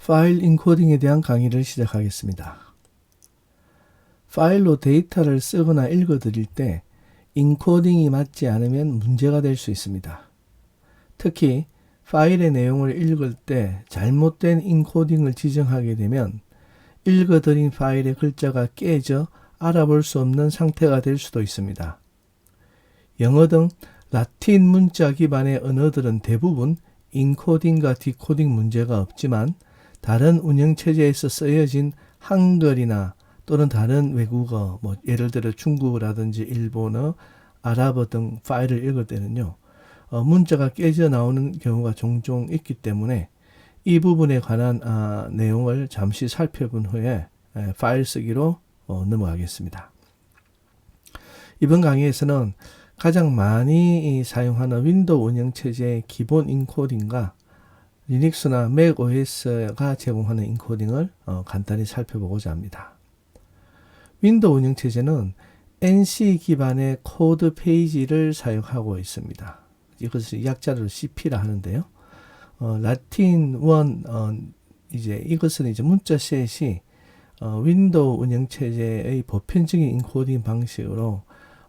파일 인코딩에 대한 강의를 시작하겠습니다. 파일로 데이터를 쓰거나 읽어드릴 때 인코딩이 맞지 않으면 문제가 될 수 있습니다. 특히 파일의 내용을 읽을 때 잘못된 인코딩을 지정하게 되면 읽어드린 파일의 글자가 깨져 알아볼 수 없는 상태가 될 수도 있습니다. 영어 등 라틴 문자 기반의 언어들은 대부분 인코딩과 디코딩 문제가 없지만 다른 운영체제에서 쓰여진 한글이나 또는 다른 외국어, 예를 들어 중국어라든지 일본어, 아랍어 등 파일을 읽을 때는요, 문자가 깨져 나오는 경우가 종종 있기 때문에 이 부분에 관한 내용을 잠시 살펴본 후에 파일 쓰기로 넘어가겠습니다. 이번 강의에서는 가장 많이 사용하는 윈도우 운영체제의 기본 인코딩과 리눅스나 맥 OS가 제공하는 인코딩을 간단히 살펴보고자 합니다. 윈도우 운영체제는 NC 기반의 코드 페이지를 사용하고 있습니다. 이것을 약자로 CP라 하는데요. 라틴 원 이것은 문자셋이 윈도우 운영체제의 보편적인 인코딩 방식으로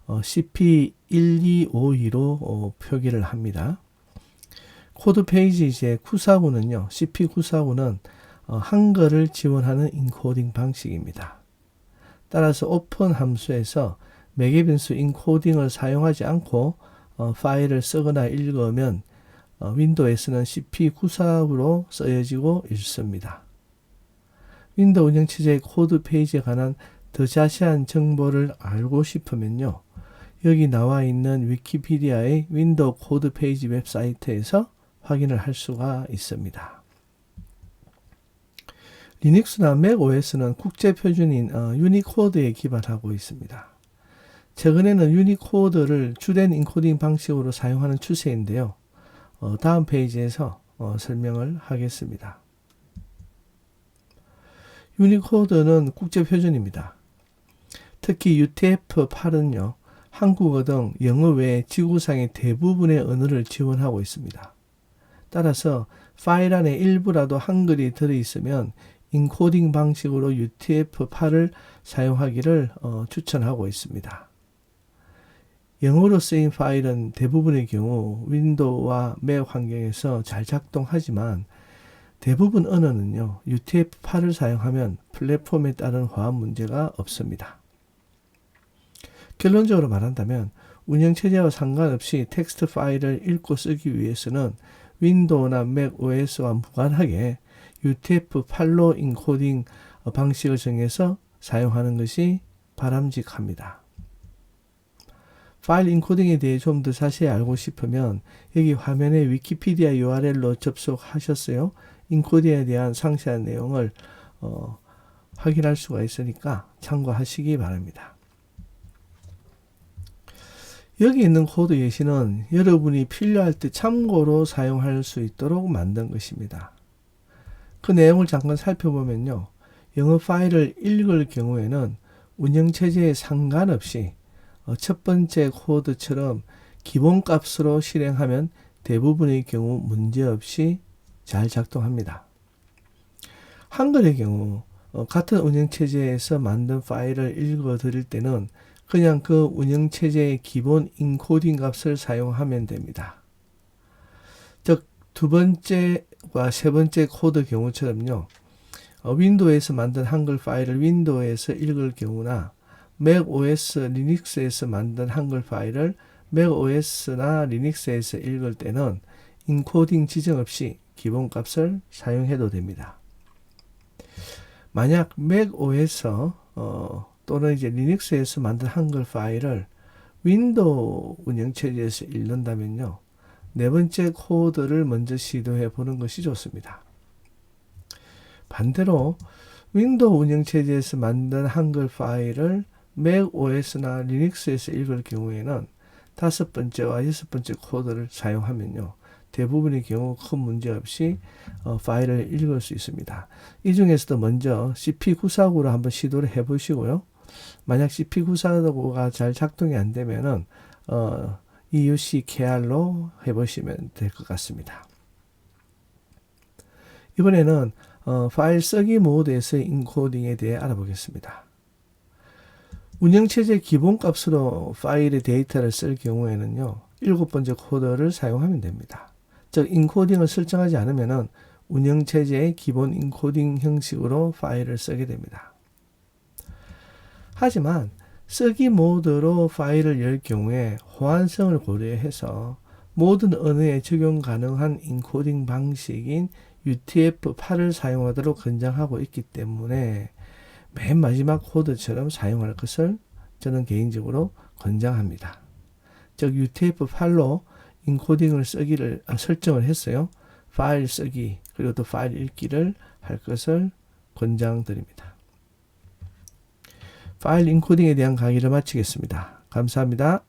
CP1252로 표기를 합니다. 코드 페이지 구사구는요, CP949는 한글을 지원하는 인코딩 방식입니다. 따라서 오픈 함수에서 매개 변수 인코딩을 사용하지 않고 파일을 쓰거나 읽으면 윈도우에서는 CP949로 쓰여지고 있습니다. 윈도우 운영체제의 코드 페이지에 관한 더 자세한 정보를 알고 싶으면요, 여기 나와 있는 위키피디아의 윈도우 코드 페이지 웹사이트에서 확인을 할 수가 있습니다. 리눅스나 맥 OS는 국제 표준인 유니코드에 기반하고 있습니다. 최근에는 유니코드를 주된 인코딩 방식으로 사용하는 추세인데요. 다음 페이지에서 설명을 하겠습니다. 유니코드는 국제 표준입니다. 특히 UTF-8은요, 한국어 등 영어 외에 지구상의 대부분의 언어를 지원하고 있습니다. 따라서 파일 안에 일부라도 한글이 들어있으면 인코딩 방식으로 UTF-8을 사용하기를 추천하고 있습니다. 영어로 쓰인 파일은 대부분의 경우 윈도우와 맥 환경에서 잘 작동하지만 대부분 언어는요, UTF-8을 사용하면 플랫폼에 따른 화합 문제가 없습니다. 결론적으로 말한다면 운영체제와 상관없이 텍스트 파일을 읽고 쓰기 위해서는 윈도우나 맥 OS와 무관하게 UTF-8로 인코딩 방식을 정해서 사용하는 것이 바람직합니다. 파일 인코딩에 대해 좀 더 자세히 알고 싶으면 여기 화면에 위키피디아 URL로 접속하셨어요. 인코딩에 대한 상세한 내용을 확인할 수가 있으니까 참고하시기 바랍니다. 여기 있는 코드 예시는 여러분이 필요할 때 참고로 사용할 수 있도록 만든 것입니다. 그 내용을 잠깐 살펴보면요, 영어 파일을 읽을 경우에는 운영체제에 상관없이 첫 번째 코드처럼 기본값으로 실행하면 대부분의 경우 문제없이 잘 작동합니다. 한글의 경우 같은 운영체제에서 만든 파일을 읽어 드릴 때는 그냥 그 운영체제의 기본 인코딩 값을 사용하면 됩니다. 즉, 두 번째와 세 번째 코드 경우처럼요, 윈도우에서 만든 한글 파일을 윈도우에서 읽을 경우나 맥 OS, 리눅스에서 만든 한글 파일을 맥 OS나 리눅스에서 읽을 때는 인코딩 지정 없이 기본값을 사용해도 됩니다. 만약 맥 OS 또는 리눅스에서 만든 한글 파일을 윈도우 운영체제에서 읽는다면요, 네 번째 코드를 먼저 시도해 보는 것이 좋습니다. 반대로 윈도우 운영체제에서 만든 한글 파일을 맥 OS나 리눅스에서 읽을 경우에는 다섯 번째와 여섯 번째 코드를 사용하면요, 대부분의 경우 큰 문제 없이 파일을 읽을 수 있습니다. 이 중에서도 먼저 CP949로 한번 시도를 해 보시고요. 만약 CP949가 잘 작동이 안 되면은 EUC-KR로 해보시면 될 것 같습니다. 이번에는 파일 쓰기 모드에서의 인코딩에 대해 알아보겠습니다. 운영체제 기본값으로 파일의 데이터를 쓸 경우에는요, 7번째 코드를 사용하면 됩니다. 즉, 인코딩을 설정하지 않으면 운영체제의 기본 인코딩 형식으로 파일을 쓰게 됩니다. 하지만 쓰기 모드로 파일을 열 경우에 호환성을 고려해서 모든 언어에 적용 가능한 인코딩 방식인 UTF-8을 사용하도록 권장하고 있기 때문에 맨 마지막 코드처럼 사용할 것을 저는 개인적으로 권장합니다. 즉 UTF-8로 인코딩을 설정을 했어요. 파일 쓰기 그리고 또 파일 읽기를 할 것을 권장드립니다. 파일 인코딩에 대한 강의를 마치겠습니다. 감사합니다.